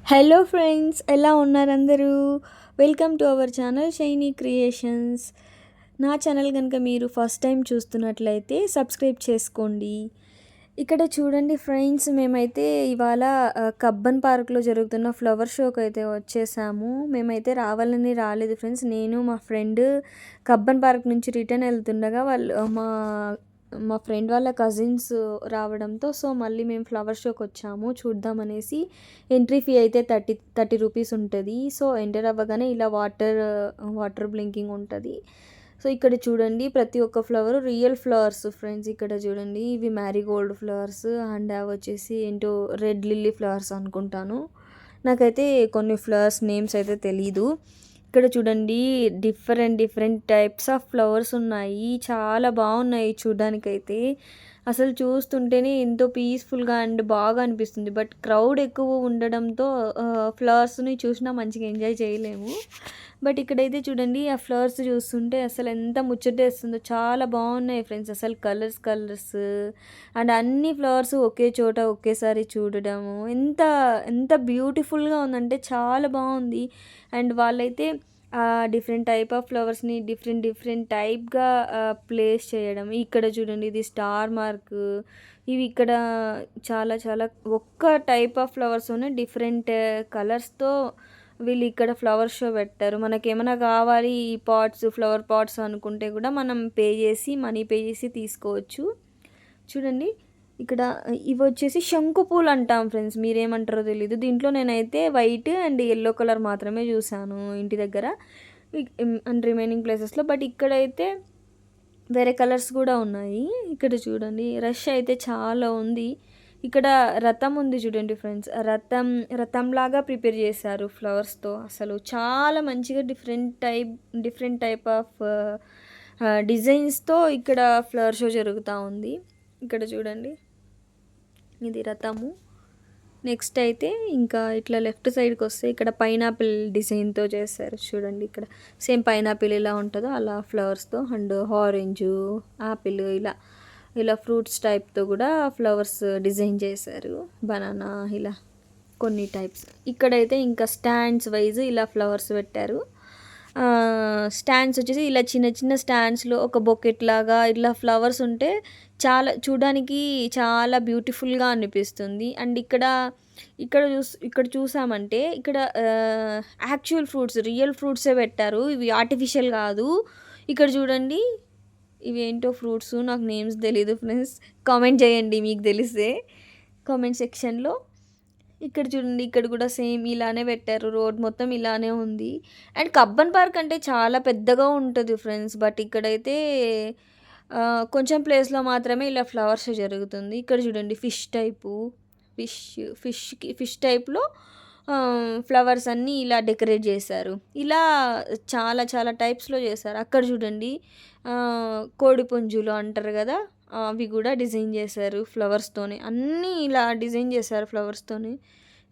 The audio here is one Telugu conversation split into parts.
హలో ఫ్రెండ్స్, ఎలా ఉన్నారు అందరూ? Welcome to our channel shiny creations. నా ఛానల్ కనుక మీరు ఫస్ట్ టైం చూస్తున్నట్లయితే సబ్స్క్రైబ్ చేసుకోండి. ఇక్కడ చూడండి ఫ్రెండ్స్, మేమైతే ఇవాళ కబ్బన్ పార్క్లో జరుగుతున్న ఫ్లవర్ షోకి అయితే వచ్చేసాము. మేమైతే రావాలని రాలేదు ఫ్రెండ్స్. నేను మా ఫ్రెండ్ కబ్బన్ పార్క్ నుంచి రిటర్న్ వెళ్తుండగా మా ఫ్రెండ్ వాళ్ళ కజిన్స్ రావడంతో మళ్ళీ మేము ఫ్లవర్ షోకి వచ్చాము చూద్దామనేసి. ఎంట్రీ ఫీ అయితే 30 రూపీస్ ఉంటుంది. ఎంటర్ అవ్వగానే ఇలా వాటర్ బ్లింకింగ్ ఉంటుంది. ఇక్కడ చూడండి, ప్రతి ఒక్క ఫ్లవర్ రియల్ ఫ్లవర్స్ ఫ్రెండ్స్. ఇక్కడ చూడండి, ఇవి మ్యారీగోల్డ్ ఫ్లవర్స్ అండ్ అవి వచ్చేసి ఏంటో రెడ్ లిల్లీ ఫ్లవర్స్ అనుకుంటాను. నాకైతే కొన్ని ఫ్లవర్స్ నేమ్స్ అయితే తెలీదు. ఇక్కడ చూడండి, డిఫరెంట్ టైప్స్ ఆఫ్ ఫ్లవర్స్ ఉన్నాయి. చాలా బాగున్నాయి చూడడానికైతే. అసలు చూస్తుంటేనే ఎంతో పీస్ఫుల్గా అండ్ బాగా అనిపిస్తుంది. బట్ క్రౌడ్ ఎక్కువ ఉండడంతో ఫ్లవర్స్ని చూసినా మంచిగా ఎంజాయ్ చేయలేము. బట్ ఇక్కడైతే చూడండి, ఆ ఫ్లవర్స్ చూస్తుంటే అసలు ఎంత ముచ్చటేస్తుందో. చాలా బాగున్నాయి ఫ్రెండ్స్. అసలు కలర్స్ అండ్ అన్ని ఫ్లవర్స్ ఒకే చోట ఒకేసారి చూడడము ఎంత ఎంత బ్యూటిఫుల్గా ఉందంటే చాలా బాగుంది. అండ్ వాళ్ళైతే డిఫరెంట్ టైప్ ఆఫ్ ఫ్లవర్స్ని డిఫరెంట్ టైప్గా ప్లేస్ చేయడం. ఇక్కడ చూడండి, ఇది స్టార్ మార్క్. ఇవి ఇక్కడ చాలా చాలా ఒక్క టైప్ ఆఫ్ ఫ్లవర్స్తోనే డిఫరెంట్ కలర్స్తో వీళ్ళు ఇక్కడ ఫ్లవర్ షో పెట్టారు. మనకేమైనా కావాలి ఈ ఫ్లవర్ పాట్స్ అనుకుంటే కూడా మనం మనీ పే చేసి తీసుకోవచ్చు. చూడండి, ఇక్కడ ఇవి వచ్చేసి శంకు పూలు అంటాం ఫ్రెండ్స్. మీరేమంటారో తెలీదు. దీంట్లో నేనైతే వైట్ అండ్ ఎల్లో కలర్ మాత్రమే చూశాను ఇంటి దగ్గర అండ్ రిమైనింగ్ ప్లేసెస్లో. బట్ ఇక్కడైతే వేరే కలర్స్ కూడా ఉన్నాయి. ఇక్కడ చూడండి, రష్ అయితే చాలా ఉంది. ఇక్కడ రథం ఉంది చూడండి ఫ్రెండ్స్. రథంలాగా ప్రిపేర్ చేశారు ఫ్లవర్స్తో. అసలు చాలా మంచిగా డిఫరెంట్ టైప్ ఆఫ్ డిజైన్స్తో ఇక్కడ ఫ్లవర్ షో జరుగుతూ ఉంది. ఇక్కడ చూడండి, ఇది రథము. నెక్స్ట్ అయితే ఇంకా ఇట్లా లెఫ్ట్ సైడ్కి వస్తే ఇక్కడ పైనాపిల్ డిజైన్తో చేశారు చూడండి. ఇక్కడ సేమ్ పైనాపిల్ ఎలా ఉంటుందో అలా ఫ్లవర్స్తో అండ్ ఆరెంజు యాపిల్ ఇలా ఫ్రూట్స్ టైప్తో కూడా ఫ్లవర్స్ డిజైన్ చేశారు. బనానా ఇలా కొన్ని టైప్స్. ఇక్కడైతే ఇంకా స్టాండ్స్ వైజ్ ఇలా ఫ్లవర్స్ పెట్టారు. స్టాండ్స్ వచ్చేసి ఇలా చిన్న స్టాండ్స్లో ఒక బొకెట్ లాగా ఇలా ఫ్లవర్స్ ఉంటే చూడడానికి చాలా బ్యూటిఫుల్గా అనిపిస్తుంది. అండ్ ఇక్కడ చూసామంటే ఇక్కడ యాక్చువల్ ఫ్రూట్స్, రియల్ ఫ్రూట్సే పెట్టారు. ఇవి ఆర్టిఫిషియల్ కాదు. ఇక్కడ చూడండి, ఇవి ఏంటో ఫ్రూట్స్, నాకు నేమ్స్ తెలీదు ఫ్రెండ్స్. కామెంట్ చేయండి మీకు తెలిస్తే కామెంట్ సెక్షన్లో. ఇక్కడ చూడండి, ఇక్కడ కూడా సేమ్ ఇలానే పెట్టారు. రోడ్ మొత్తం ఇలానే ఉంది. అండ్ కబ్బన్ పార్క్ అంటే చాలా పెద్దగా ఉంటుంది ఫ్రెండ్స్. బట్ ఇక్కడైతే కొంచెం ప్లేస్లో మాత్రమే ఇలా ఫ్లవర్స్ జరుగుతుంది. ఇక్కడ చూడండి, ఫిష్ టైప్లో ఫ్లవర్స్ అన్నీ ఇలా డెకరేట్ చేశారు. ఇలా చాలా చాలా టైప్స్లో చేశారు. అక్కడ చూడండి, కోడిపుంజులు అంటారు కదా, అవి కూడా డిజైన్ చేశారు ఫ్లవర్స్తోనే. అన్నీ ఇలా డిజైన్ చేశారు ఫ్లవర్స్తోనే.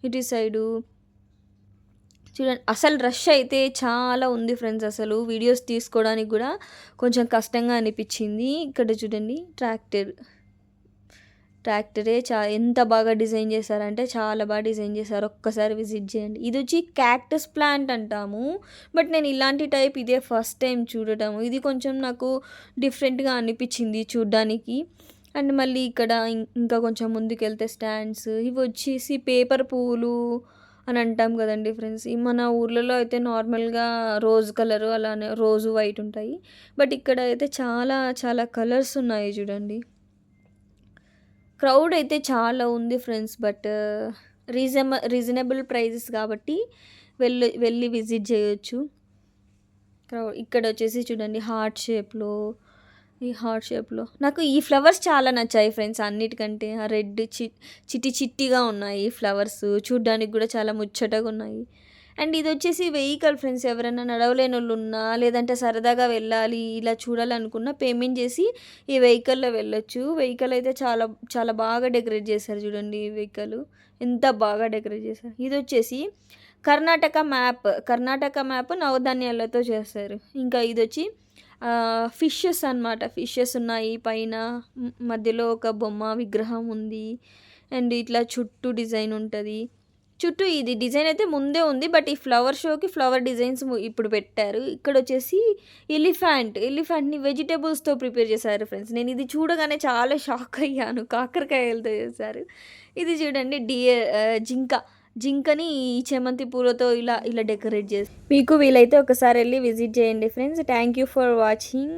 ఇటు సైడు చూడండి, అసలు రష్ అయితే చాలా ఉంది ఫ్రెండ్స్. అసలు వీడియోస్ తీసుకోవడానికి కూడా కొంచెం కష్టంగా అనిపించింది. ఇక్కడ చూడండి, ట్రాక్టరే ఎంత బాగా డిజైన్ చేశారంటే చాలా బాగా డిజైన్ చేశారు. ఒక్కసారి విజిట్ చేయండి. ఇది వచ్చి క్యాక్టస్ ప్లాంట్ అంటాము. బట్ నేను ఇలాంటి టైప్ ఇదే ఫస్ట్ టైం చూడటము. ఇది కొంచెం నాకు డిఫరెంట్గా అనిపించింది చూడ్డానికి. అండ్ మళ్ళీ ఇక్కడ ఇంకా కొంచెం ముందుకెళ్తే స్టాండ్స్. ఇవి వచ్చేసి పేపర్ పువ్వులు అని అంటాం కదండి ఫ్రెండ్స్. మన ఊర్లలో అయితే నార్మల్గా రోజ్ కలరు అలానే రోజు వైట్ ఉంటాయి. బట్ ఇక్కడ అయితే చాలా చాలా కలర్స్ ఉన్నాయి చూడండి. క్రౌడ్ అయితే చాలా ఉంది ఫ్రెండ్స్. బట్ రీజనబుల్ ప్రైజెస్ కాబట్టి వెళ్ళి విజిట్ చేయొచ్చు. ఇక్కడ వచ్చేసి చూడండి, ఈ హార్ట్ షేప్లో నాకు ఈ ఫ్లవర్స్ చాలా నచ్చాయి ఫ్రెండ్స్. అన్నిటికంటే ఆ రెడ్ చిట్టిగా ఉన్నాయి ఫ్లవర్స్. చూడ్డానికి కూడా చాలా ముచ్చటగా ఉన్నాయి. అండ్ ఇది వచ్చేసి వెహికల్ ఫ్రెండ్స్. ఎవరైనా నడవలేని వాళ్ళు ఉన్నా, లేదంటే సరదాగా వెళ్ళాలి ఇలా చూడాలనుకున్నా పేమెంట్ చేసి ఈ వెహికల్లో వెళ్ళొచ్చు. వెహికల్ అయితే చాలా చాలా బాగా డెకరేట్ చేశారు చూడండి. ఈ వెహికల్ ఎంత బాగా డెకరేట్ చేశారు. ఇది వచ్చేసి కర్ణాటక మ్యాప్ నవధాన్యాలతో చేశారు. ఇంకా ఇది వచ్చి ఫిషెస్ అన్నమాట. ఫిషెస్ ఉన్నాయి పైన. మధ్యలో ఒక బొమ్మ విగ్రహం ఉంది. అండ్ ఇట్లా చుట్టూ డిజైన్ ఉంటుంది. చుట్టూ ఇది డిజైన్ అయితే ముందే ఉంది. బట్ ఈ ఫ్లవర్ షోకి ఫ్లవర్ డిజైన్స్ ఇప్పుడు పెట్టారు. ఇక్కడొచ్చేసి ఎలిఫెంట్‌ని వెజిటబుల్స్‌తో ప్రిపేర్ చేశారు ఫ్రెండ్స్. నేను ఇది చూడగానే చాలా షాక్ అయ్యాను. కాకరకాయలతో చేశారు. ఇది చూడండి జింకని ఈ చేమంతి పూలతో ఇలా డెకరేట్ చేసి మీకు వీలైతే ఒకసారి వెళ్లి విజిట్ చేయండి friends. Thank you for watching.